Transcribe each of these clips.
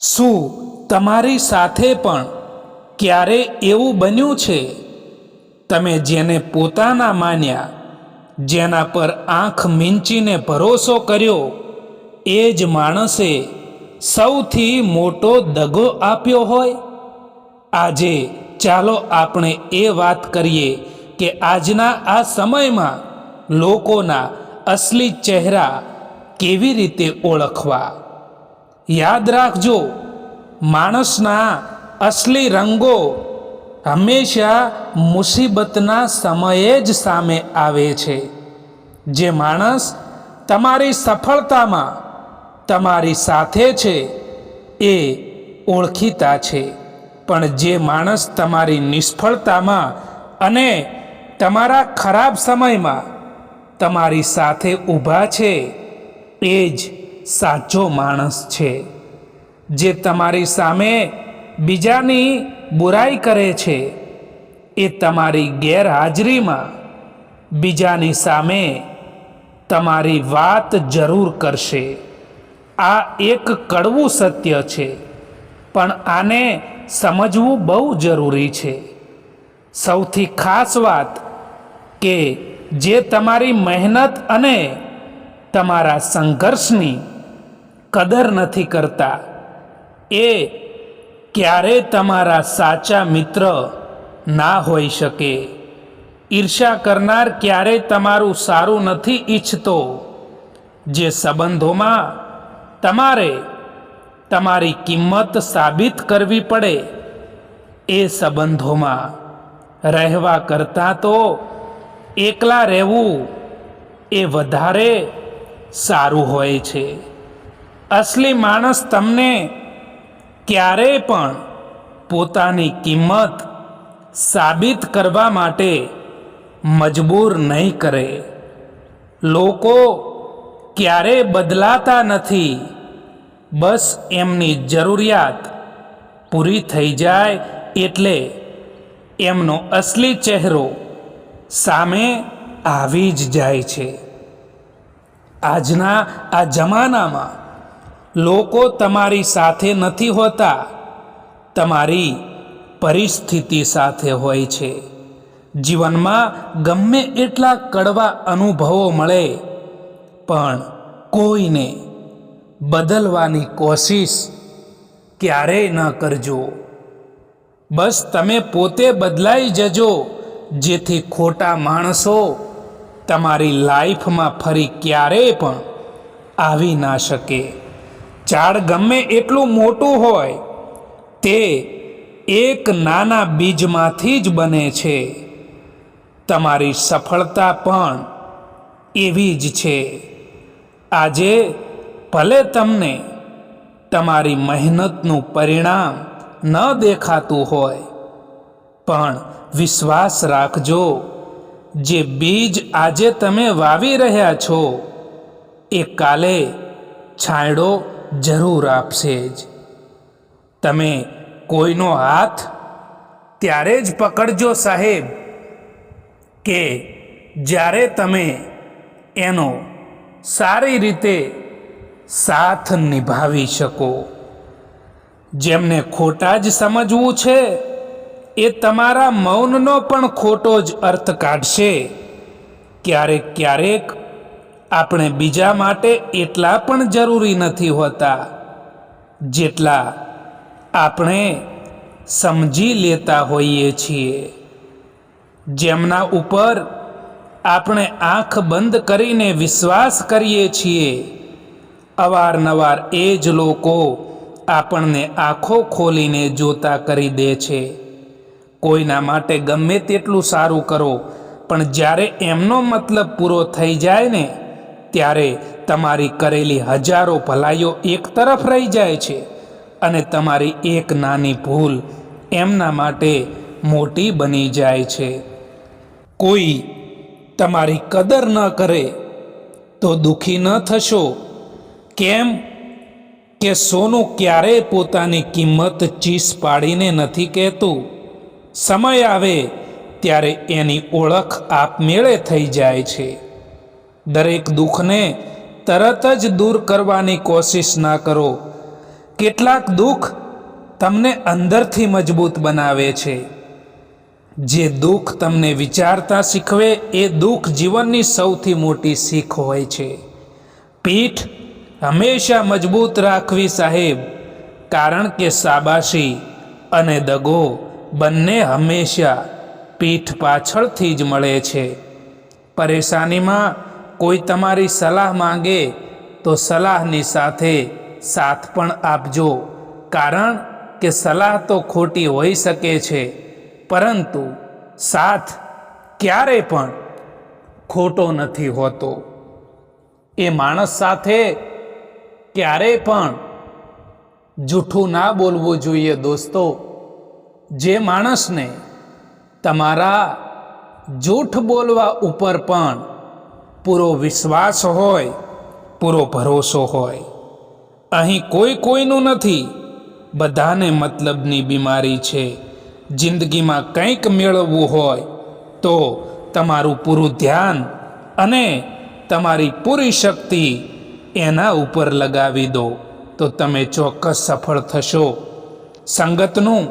શું તમારી સાથે પણ ક્યારે એવું બન્યું છે? તમે જેને પોતાના માન્યા, જેના પર આંખ મીંચીને ભરોસો કર્યો, એ જ માણસે સૌથી મોટો દગો આપ્યો હોય? આજે ચાલો આપણે એ વાત કરીએ કે આજના આ સમયમાં લોકોના અસલી ચહેરા કેવી રીતે ઓળખવા. યાદ રાખજો, માણસના અસલી રંગો હંમેશા મુસીબતના સમયે જ સામે આવે છે. જે માણસ તમારી સફળતામાં તમારી સાથે છે એ ઓળખીતા છે, પણ જે માણસ તમારી નિષ્ફળતામાં અને તમારા ખરાબ સમયમાં તમારી સાથે ઊભા છે એ જ સાચો માણસ છે. જે તમારી સામે બીજાની બુરાઈ કરે છે એ તમારી ગેરહાજરીમાં બીજાની સામે તમારી વાત જરૂર કરશે. આ એક કડવું સત્ય છે, પણ આને સમજવું બહુ જરૂરી છે. સૌથી ખાસ વાત કે જે તમારી મહેનત અને તમારા સંઘર્ષની કદર નથી કરતા એ ક્યારેય તમારા સાચા મિત્ર ના હોઈ શકે. ઈર્ષ્યા કરનાર ક્યારેય તમારું સારું નથી ઈચ્છતો. જે સંબંધોમાં તમારે તમારી કિંમત સાબિત કરવી પડે એ સંબંધોમાં રહેવા કરતાં તો એકલા રહેવું એ વધારે સારું હોય છે. અસલી માણસ તમને ક્યારેય પણ પોતાની કિંમત સાબિત કરવા માટે મજબૂર નહીં કરે. લોકો ક્યારેય બદલાતા નથી, બસ એમની જરૂરિયાત પૂરી થઈ જાય એટલે એમનો અસલી ચહેરો સામે આવી જ જાય છે. આજના આ જમાનામાં લોકો તમારી સાથે નથી હોતા, તમારી પરિસ્થિતિ સાથે હોય છે. જીવનમાં ગમે એટલા કડવા અનુભવો મળે પણ કોઈને બદલવાની કોશિશ ક્યારેય ન કરજો. બસ તમે પોતે બદલાઈ જજો, જેથી ખોટા માણસો તમારી લાઈફમાં ફરી ક્યારેય પણ આવી ના શકે. ઝાડ ગમે એટલું મોટું હોય તે એક નાના બીજમાંથી જ બને છે. તમારી સફળતા પણ એવી જ છે. આજે ભલે તમને તમારી મહેનતનું પરિણામ ન દેખાતું હોય, પણ વિશ્વાસ રાખજો, જે બીજ આજે તમે વાવી રહ્યા છો એ કાલે છાંયડો જરૂર આપશે જ. તમે કોઈનો હાથ ત્યારે જ પકડજો સાહેબ કે જ્યારે તમે એનો સારી રીતે સાથ નિભાવી શકો. જેમને ખોટા જ સમજવું છે એ તમારા મૌનનો પણ ખોટો જ અર્થ કાઢશે. ક્યારેક ક્યારેક આપણે બીજા માટે એટલા પણ જરૂરી નથી હોતા જેટલા આપણે સમજી લેતા હોઈએ છીએ. જેમના ઉપર આપણે આંખ બંધ કરીને વિશ્વાસ કરીએ છીએ, અવારનવાર એ જ લોકો આપણને આંખો ખોલીને જોતા કરી દે છે. કોઈના માટે ગમે તેટલું સારું કરો, પણ જ્યારે એમનો મતલબ પૂરો થઈ જાય ને ત્યારે તમારી કરેલી હજારો ભલાઈઓ એક તરફ રહી જાય છે અને તમારી એક નાની ભૂલ એમના માટે મોટી બની જાય છે. કોઈ તમારી કદર ન કરે તો દુઃખી ન થશો. કેમ કે સોનું ક્યારેય પોતાની કિંમત ચીસ પાડીને નથી કહેતું. સમય આવે ત્યારે એની ઓળખ આપમેળે થઈ જાય છે. દરેક દુઃખને તરત જ દૂર કરવાની કોશિશ ના કરો કેટલાક દુઃખ તમને અંદરથી મજબૂત બનાવે છે. જે દુઃખ તમને વિચારતા શીખવે એ દુઃખ જીવનની સૌથી મોટી શીખ હોય છે. પીઠ હંમેશા મજબૂત રાખવી સાહેબ, કારણ કે શાબાશી અને દગો બંને હંમેશા પીઠ પાછળથી જ મળે છે. પરેશાનીમાં કોઈ તમારી સલાહ માંગે તો સલાહની સાથે સાથ પણ આપજો, કારણ કે સલાહ તો ખોટી હોઈ શકે છે, પરંતુ સાથ ક્યારે પણ ખોટો નથી હોતો. એ માણસ સાથે ક્યારેય પણ જૂઠું ના બોલવું જોઈએ દોસ્તો. જે માણસને તમારા જૂઠ બોલવા ઉપર પણ પૂરો વિશ્વાસ હોય, પૂરો ભરોસો હોય. અહીં કોઈ કોઈનું નથી, બધાને મતલબની બીમારી છે. જિંદગીમાં કંઈક મેળવવું હોય તો તમારું પૂરું ધ્યાન અને તમારી પૂરી શક્તિ એના ઉપર લગાવી દો તો તમે ચોક્કસ સફળ થશો. સંગતનું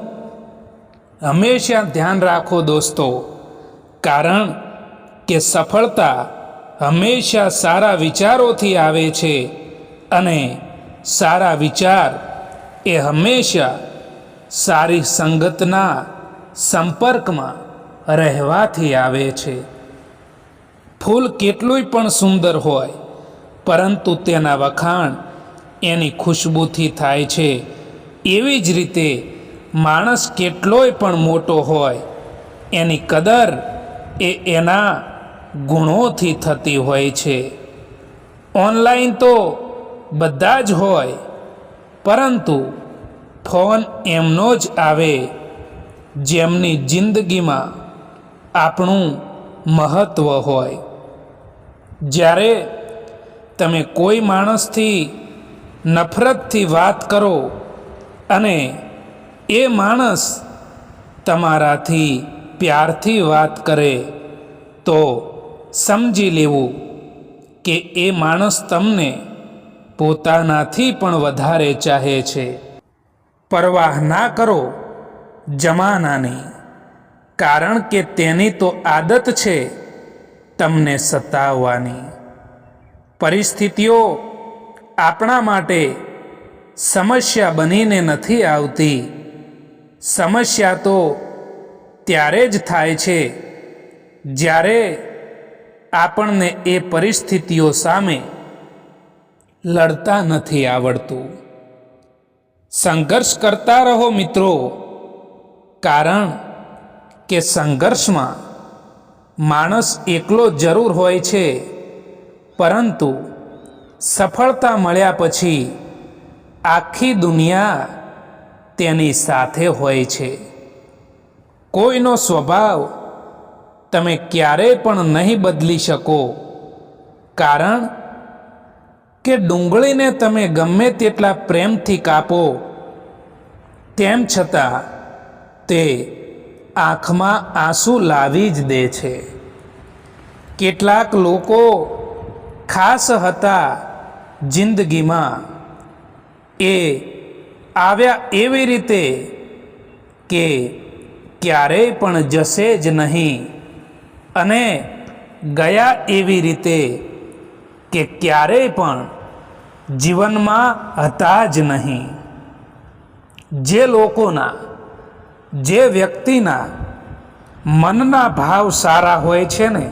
હંમેશા ધ્યાન રાખો દોસ્તો, કારણ કે સફળતા હંમેશા સારા વિચારોથી આવે છે અને સારા વિચાર એ હંમેશા સારી સંગતના સંપર્કમાં રહેવાથી આવે છે. ફૂલ કેટલુંય પણ સુંદર હોય, પરંતુ તેના વખાણ એની ખુશ્બુથી થાય છે. એવી જ રીતે માણસ કેટલોય પણ મોટો હોય, એની કદર એ એના ગુણોથી થતી હોય છે. ઓનલાઈન તો બધા જ હોય, પરંતુ ફોન એમનો જ આવે જેમની જિંદગીમાં આપણું મહત્ત્વ હોય. જ્યારે તમે કોઈ માણસથી નફરતથી વાત કરો અને એ માણસ તમારાથી પ્યારથી વાત કરે તો સમજી લેવું કે એ માણસ તમને પોતાનાથી પણ વધારે ચાહે છે. પરવાહ ના કરો જમાનાની, કારણ કે તેની તો આદત છે તમને સતાવવાની. પરિસ્થિતિઓ આપણા માટે સમસ્યા બનીને નથી આવતી. સમસ્યા તો ત્યારે જ થાય છે જ્યારે આપણને એ પરિસ્થિતિઓ સામે લડતા નથી આવડતું. સંઘર્ષ કરતા રહો મિત્રો, કારણ કે સંઘર્ષમાં માણસ એકલો જરૂર હોય છે, પરંતુ સફળતા મળ્યા પછી આખી દુનિયા તેની સાથે હોય છે. કોઈનો સ્વભાવ તમે ક્યારેય પણ નહીં બદલી શકો, કારણ કે ડુંગળીને તમે ગમે તેટલા પ્રેમથી કાપો, તેમ છતાં તે આંખમાં આંસુ લાવી જ દે છે. કેટલાક લોકો ખાસ હતા જિંદગીમાં, એ આવ્યા એવી રીતે કે ક્યારેય પણ જશે જ નહીં, અને ગયા એવી રીતે કે ક્યારેય પણ જીવનમાં હતા જ નહીં. જે લોકોના, જે વ્યક્તિના મનના ભાવ સારા હોય છે ને,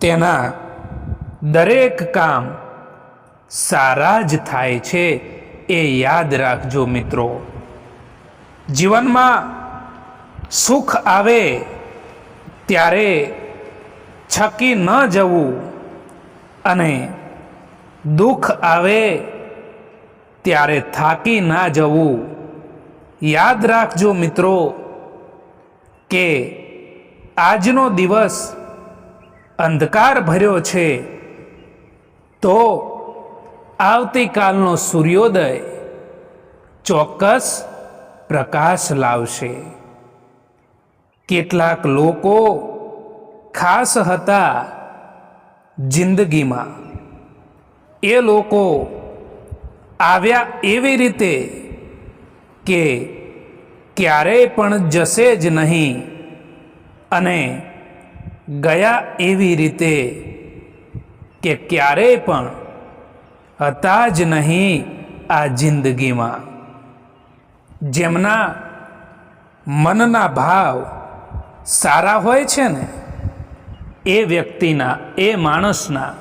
તેના દરેક કામ સારા જ થાય છે. એ યાદ રાખજો મિત્રો. જીવનમાં સુખ આવે ત્યારે છકી ન જવું, અને દુઃખ આવે ત્યારે થાકી ના જવું. યાદ રાખજો મિત્રો કે આજનો દિવસ અંધકાર ભર્યો છે તો આવતીકાલનો સૂર્યોદય ચોક્કસ પ્રકાશ લાવશે. કેટલાક લોકો ખાસ હતા જિંદગીમાં, એ લોકો આવ્યા એવી રીતે કે ક્યારેય પણ જશે જ નહીં અને ગયા એવી રીતે કે ક્યારેય પણ હતા જ નહીં આ જિંદગીમાં. જેમના મનના ભાવ સારા હોય છે ને એ વ્યક્તિના, એ માણસના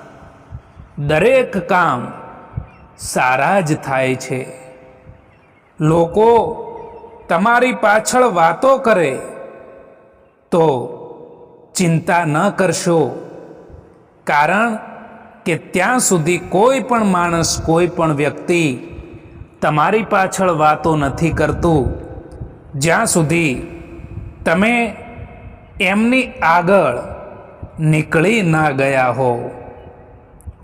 દરેક કામ સારા જ થાય છે. લોકો તમારી પાછળ વાતો કરે તો ચિંતા ન કરશો, કારણ કે ત્યાં સુધી કોઈ પણ માણસ, કોઈ પણ વ્યક્તિ તમારી પાછળ વાતો નથી કરતું જ્યાં સુધી તમે એમની આગળ નીકળી ના ગયા હો.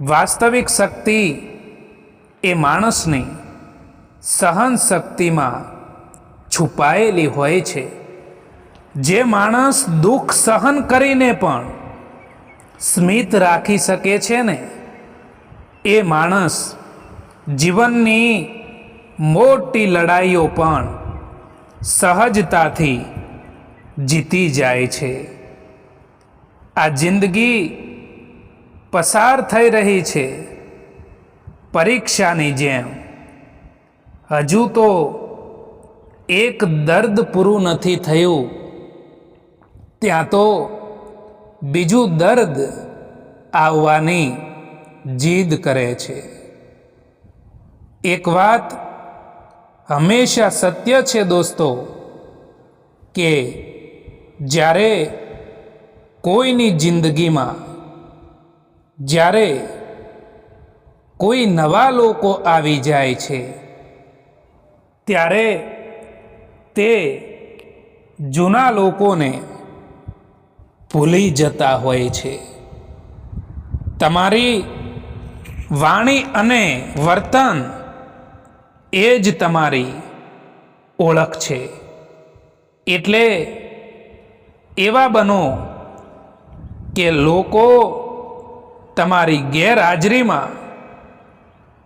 વાસ્તવિક શક્તિ એ માણસની સહન શક્તિમાં છુપાયેલી હોય છે. જે માણસ દુઃખ સહન કરીને પણ સ્મિત રાખી શકે છે ને એ માણસ જીવનની મોટી લડાઈઓ પણ સહજતાથી જીતી જાય છે. આ જિંદગી પસાર થઈ રહી છે પરીક્ષાની જેમ. હજુ તો એક દર્દ પૂરું નથી થયું, ત્યાં તો બીજું દર્દ આવવાની જીદ કરે છે. એક વાત હંમેશા સત્ય છે દોસ્તો, કે જ્યારે કોઈની જિંદગીમાં જ્યારે કોઈ નવા લોકો આવી જાય છે ત્યારે તે જૂના લોકોને ભૂલી જતા હોય છે. તમારી વાણી અને વર્તન એ જ તમારી ઓળખ છે. એટલે એવા બનો કે લોકો તમારી ગેરહાજરીમાં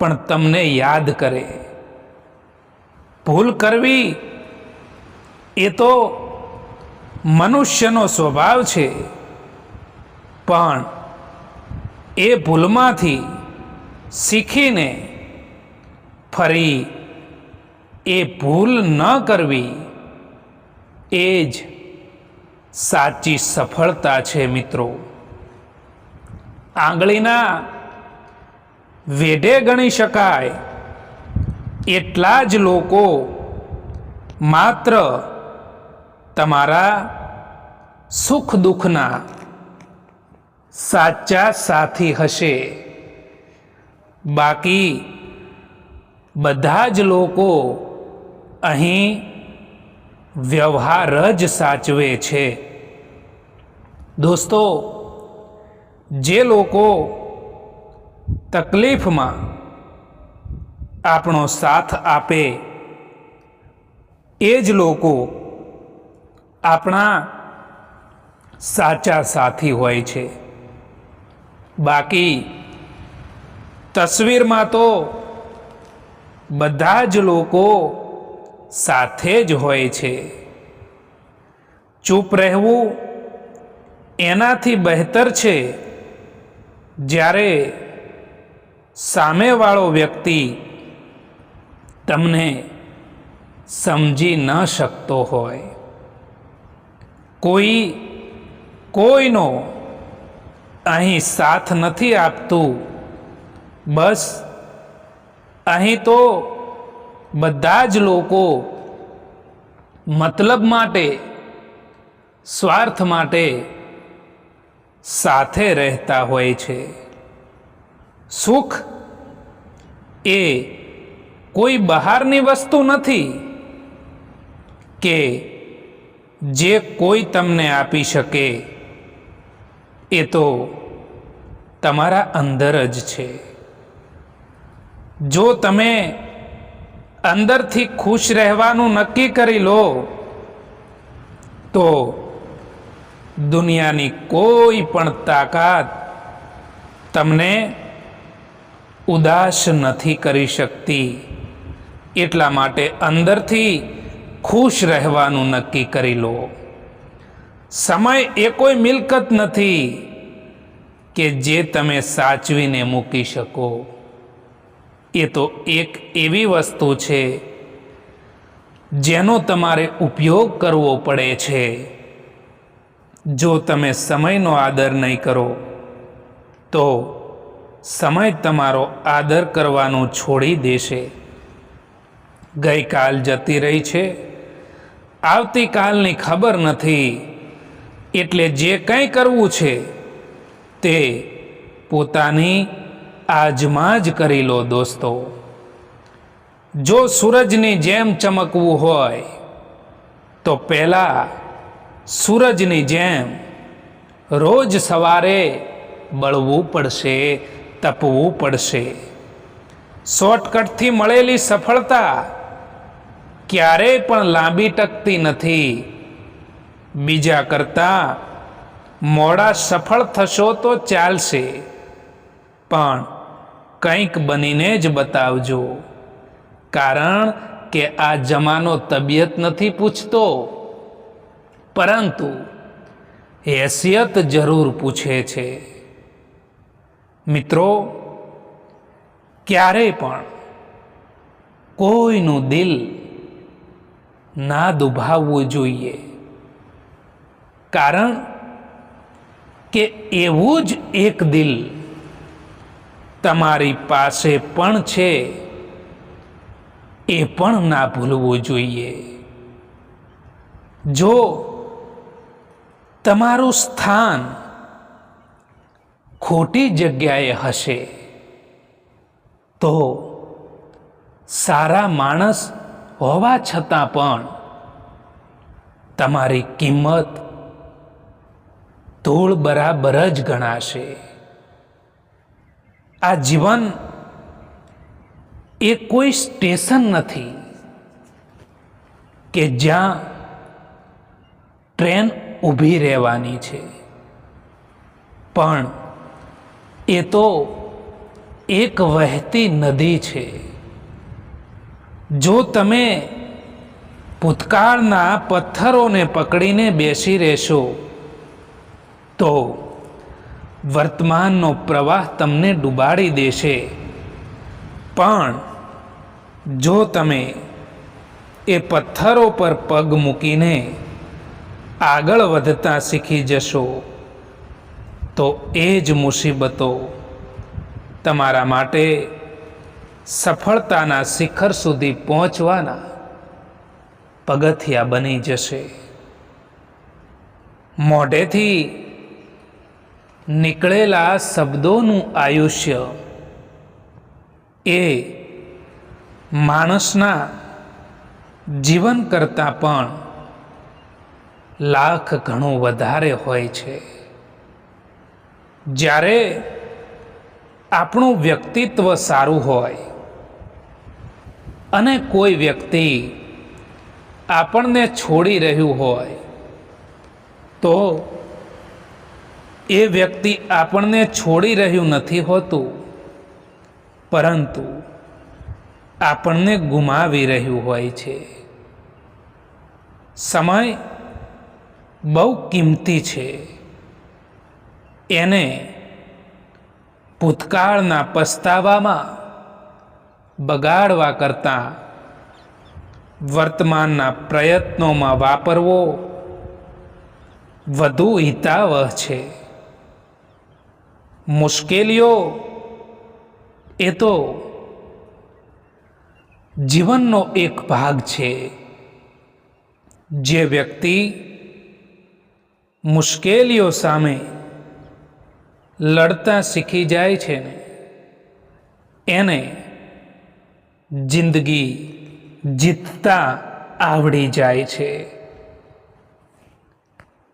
પણ તમને યાદ કરે. ભૂલ કરવી એ તો મનુષ્યનો સ્વભાવ છે, પણ એ ભૂલમાંથી શીખીને ફરી એ ભૂલ ન કરવી એ જ સાચી સફળતા છે મિત્રો. આંગળીના વેઢે ગણી શકાય એટલા જ લોકો માત્ર તમારા સુખ દુઃખના સાચા સાથી હશે. બાકી બધા જ લોકો અહીં વ્યવહાર જ સાચવે છે. દોસ્તો, જે લોકો તકલીફમાં આપણો સાથ આપે એ જ લોકો આપણા સાચા સાથી હોય છે. બાકી તસવીરમાં તો બધા જ લોકો સાથે જ હોય છે. ચૂપ રહેવું એનાથી બહેતર છે જ્યારે સામેવાળો વ્યક્તિ તમને સમજી ન શકતો હોય. કોઈનો અહીં સાથ નથી આપતું. બસ અહીં તો બધા જ લોકો મતલબ માટે, સ્વાર્થ માટે સાથે રહેતા હોય છે. સુખ એ કોઈ બહારની વસ્તુ નથી કે જે કોઈ તમને આપી શકે. એ તો તમારા અંદર જ છે. જો તમે અંદરથી ખુશ રહેવાનું નક્કી કરી લો તો દુનિયાની કોઈ પણ તાકાત તમને ઉદાસ નથી કરી શકતી. એટલા માટે અંદરથી ખુશ રહેવાનું નક્કી કરી લો. સમય એ કોઈ મિલકત નથી કે જે તમે સાચવીને મૂકી શકો. એ તો એક એવી વસ્તુ છે જેનો તમારે ઉપયોગ કરવો પડે છે. જો તમે સમયનો આદર નહીં કરો તો સમય તમારો આદર કરવાનું છોડી દેશે. ગઈકાલ જતી રહી છે, આવતીકાલની ખબર નથી. એટલે જે કંઈ કરવું છે તે પોતાની આજમાં જ કરી લો દોસ્તો. જો સૂરજની જેમ ચમકવું હોય તો પહેલાં સૂરજની જેમ રોજ સવારે બળવું પડશે, તપવું પડશે. શોર્ટકટથી મળેલી સફળતા ક્યારેય પણ લાંબી ટકતી નથી. બીજા કરતાં મોડા સફળ થશો તો ચાલશે, પણ કંઈક બનીને જ બતાવજો. કારણ કે આ જમાનો તબિયત નથી પૂછતો, પરંતુ હેસિયત જરૂર પૂછે છે. મિત્રો, ક્યારેય પણ કોઈનું દિલ ના દુભાવવું જોઈએ. કારણ કે એવું જ એક દિલ તમારી પાસે પણ છે, એ પણ ના ભૂલવું જોઈએ. જો તમારું સ્થાન ખોટી જગ્યાએ હશે તો સારા માણસ હોવા છતાં પણ તમારી કિંમત ધૂળ બરાબર જ ગણાશે. આ જીવન એ કોઈ સ્ટેશન નથી કે જ્યાં ટ્રેન ઊભી રહેવાની છે, પણ એ તો એક વહેતી નદી છે. જો તમે ભૂતકાળના પથ્થરોને પકડીને બેસી રહેશો તો વર્તમાનનો પ્રવાહ તમને ડૂબાડી દેશે. પણ જો તમે એ પથ્થરો પર પગ મૂકીને આગળ વધતા શીખી જશો તો એ જ મુસીબતો તમારા માટે સફળતાના શિખર સુધી પહોંચવાના પગથિયા બની જશે. મોઢેથી નીકળેલા શબ્દોનું આયુષ્ય એ માણસના જીવન કરતાં પણ લાખ ગણું વધારે હોય છે. જ્યારે આપણું વ્યક્તિત્વ સારું હોય અને કોઈ વ્યક્તિ આપણને છોડી રહ્યું હોય તો એ વ્યક્તિ આપણને છોડી રહ્યું નથી હોતું, પરંતુ આપણને ગુમાવી રહ્યું હોય છે. સમય બહુ કિંમતી છે. એને ભૂતકાળના પસ્તાવામાં બગાડવા કરતાં વર્તમાનના પ્રયત્નોમાં વાપરવો વધુ હિતાવહ છે. મુશ્કેલીઓ એ તો જીવનનો એક ભાગ છે. જે વ્યક્તિ મુશ્કેલીઓ સામે લડતા શીખી જાય છે ને એને જિંદગી જીતતા આવડી જાય છે.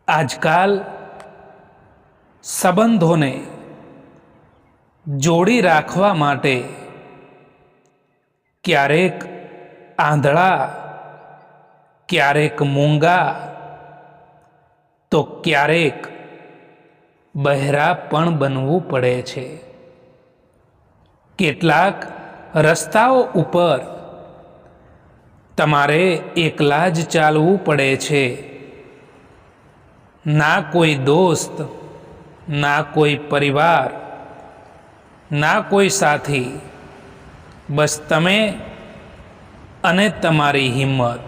આજકાલ સંબંધોને જોડી રાખવા માટે ક્યારેક આંધળા, ક્યારેક મૂંગા તો ક્યારેક બહેરા પણ બનવું પડે છે. કેટલાક રસ્તાઓ ઉપર તમારે એકલા જ ચાલવું પડે છે. ના કોઈ દોસ્ત, ના કોઈ પરિવાર, ના કોઈ સાથી, બસ તમે અને તમારી હિંમત.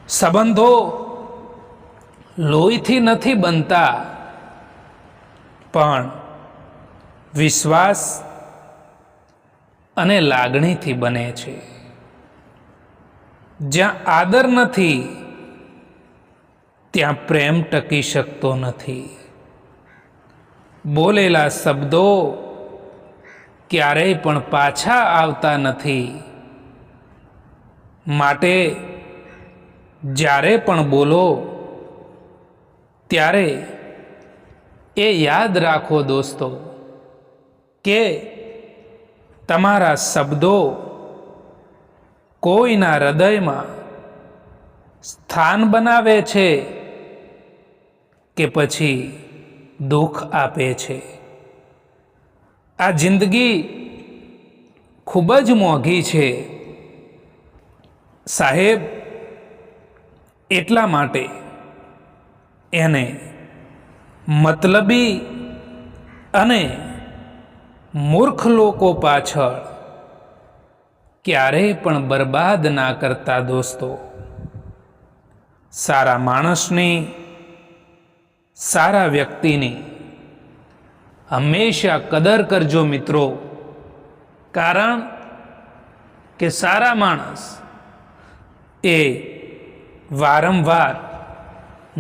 સંબંધો લોહીથી નથી બનતા, પણ વિશ્વાસ અને લાગણીથી બને છે. જ્યાં આદર નથી ત્યાં પ્રેમ ટકી શકતો નથી. બોલેલા શબ્દો ક્યારેય પણ પાછા આવતા નથી. માટે જ્યારે પણ બોલો ત્યારે એ યાદ રાખો દોસ્તો કે તમારા શબ્દો કોઈના હૃદયમાં સ્થાન બનાવે છે કે પછી દુઃખ આપે છે. આ જિંદગી ખૂબ જ મોંઘી છે સાહેબ, એટલા માટે એને મતલબી અને મૂર્ખ લોકો પાછળ ક્યારેય પણ બરબાદ ના કરતા દોસ્તો. સારા માણસની, સારા વ્યક્તિની હંમેશા કદર કરજો મિત્રો, કારણ કે સારા માણસ એ વારંવાર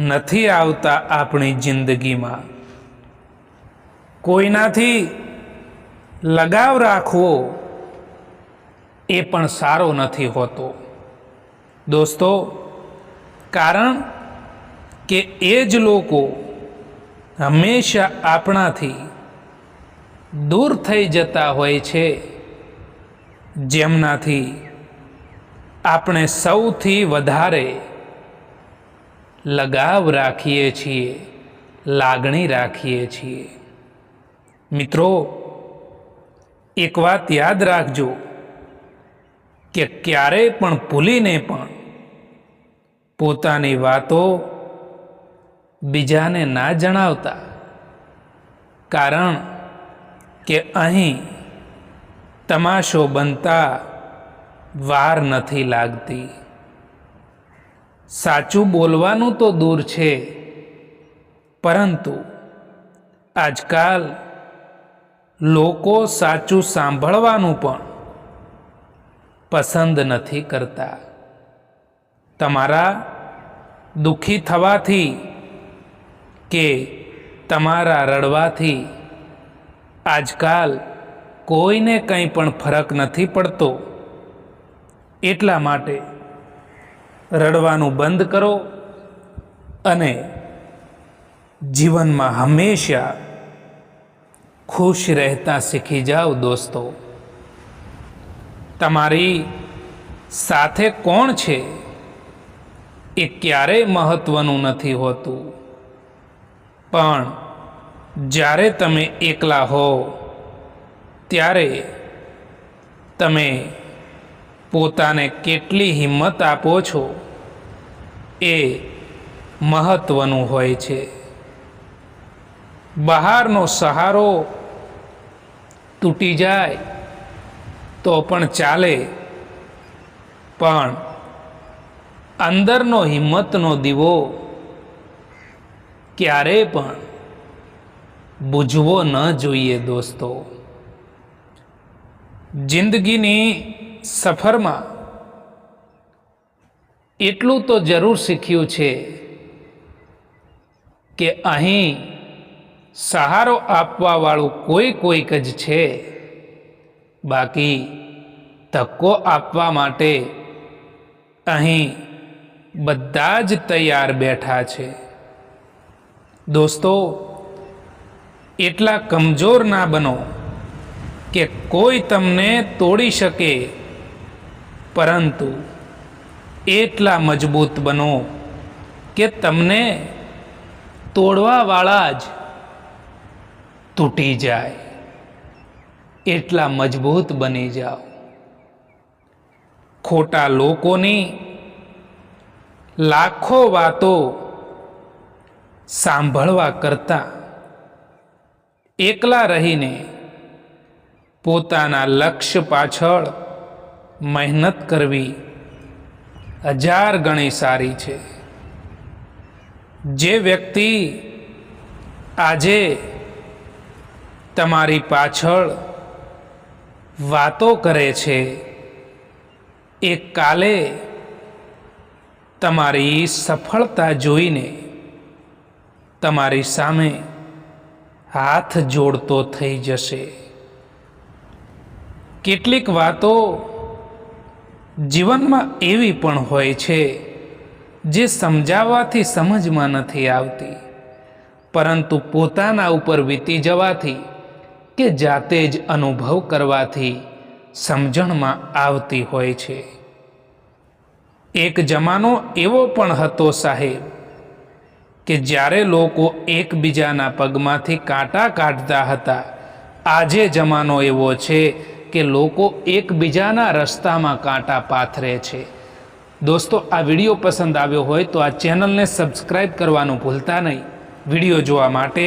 નથી આવતા આપણી જિંદગીમાં. કોઈનાથી લગાવ રાખવો એ પણ સારો નથી હોતો દોસ્તો, કારણ કે એ જ લોકો હંમેશા આપણાથી દૂર થઈ જતા હોય છે, જેમનાથી આપણે સૌથી વધારે લગાવ રાખીએ છીએ, લાગણી રાખીએ છીએ. મિત્રો, એક વાત યાદ રાખજો કે ક્યારેય પણ ભૂલીને પણ પોતાની વાતો બીજાને ના જણાવતા, કારણ કે અહીં તમાશો બનતા વાર નથી લાગતી. સાચું બોલવાનું તો દૂર છે, પરંતુ આજકાલ લોકો સાચું સાંભળવાનું પણ પસંદ નથી કરતા. તમારા દુઃખી થવાથી કે તમારા રડવાથી આજકાલ કોઈને કંઈ પણ ફરક નથી પડતો. એટલા માટે રડવાનું બંધ કરો અને જીવનમાં હંમેશા ખુશ રહેતા શીખી જાઓ દોસ્તો. તમારી સાથે કોણ છે એ ક્યારેય મહત્વનું નથી હોતું, પણ જ્યારે તમે એકલા હો ત્યારે તમે પોતાને કેટલી હિંમત આપો છો એ મહત્વનું હોય છે. બહારનો સહારો તૂટી જાય તો પણ ચાલે, પણ અંદરનો હિંમતનો દીવો ક્યારેય પણ બુઝવો ન જોઈએ દોસ્તો. જિંદગીની સફરમાં એટલું તો જરૂર શીખ્યું છે કે અહીં સહારો આપવાવાળું કોઈક જ છે, બાકી ધક્કો આપવા માટે અહીં બધા જ તૈયાર બેઠા છે. દોસ્તો, એટલા કમજોર ના બનો કે કોઈ તમને તોડી શકે, પરંતુ એટલા મજબૂત બનો કે તમને તોડવાવાળા જ તૂટી જાય. એટલા મજબૂત બની જાઓ. ખોટા લોકોની લાખો વાતો સાંભળવા કરતાં એકલા રહીને પોતાના લક્ષ્ય પાછળ મહેનત કરવી 1000 ગણી સારી છે. જે વ્યક્તિ આજે તમારી પાછળ વાતો કરે છે એ કાલે તમારી સફળતા જોઈને તમારી સામે હાથ જોડતો થઈ જશે. કેટલીક વાતો જીવનમાં એવી પણ હોય છે જે સમજાવવાથી સમજમાં નથી આવતી, પરંતુ પોતાના ઉપર વીતી જવાથી કે જાતે જ અનુભવ કરવાથી સમજણમાં આવતી હોય છે. એક જમાનો એવો પણ હતો સાહેબ કે જ્યારે લોકો એકબીજાના પગમાંથી કાંટા કાઢતા હતા. આજે જમાનો એવો છે કે લોકો એકબીજાના રસ્તામાં કાંટા પાથરે છે. દોસ્તો, આ વિડીયો પસંદ આવ્યો હોય તો આ ચેનલને સબસ્ક્રાઈબ કરવાનું ભૂલતા નહીં. વિડીયો જોવા માટે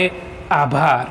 આભાર.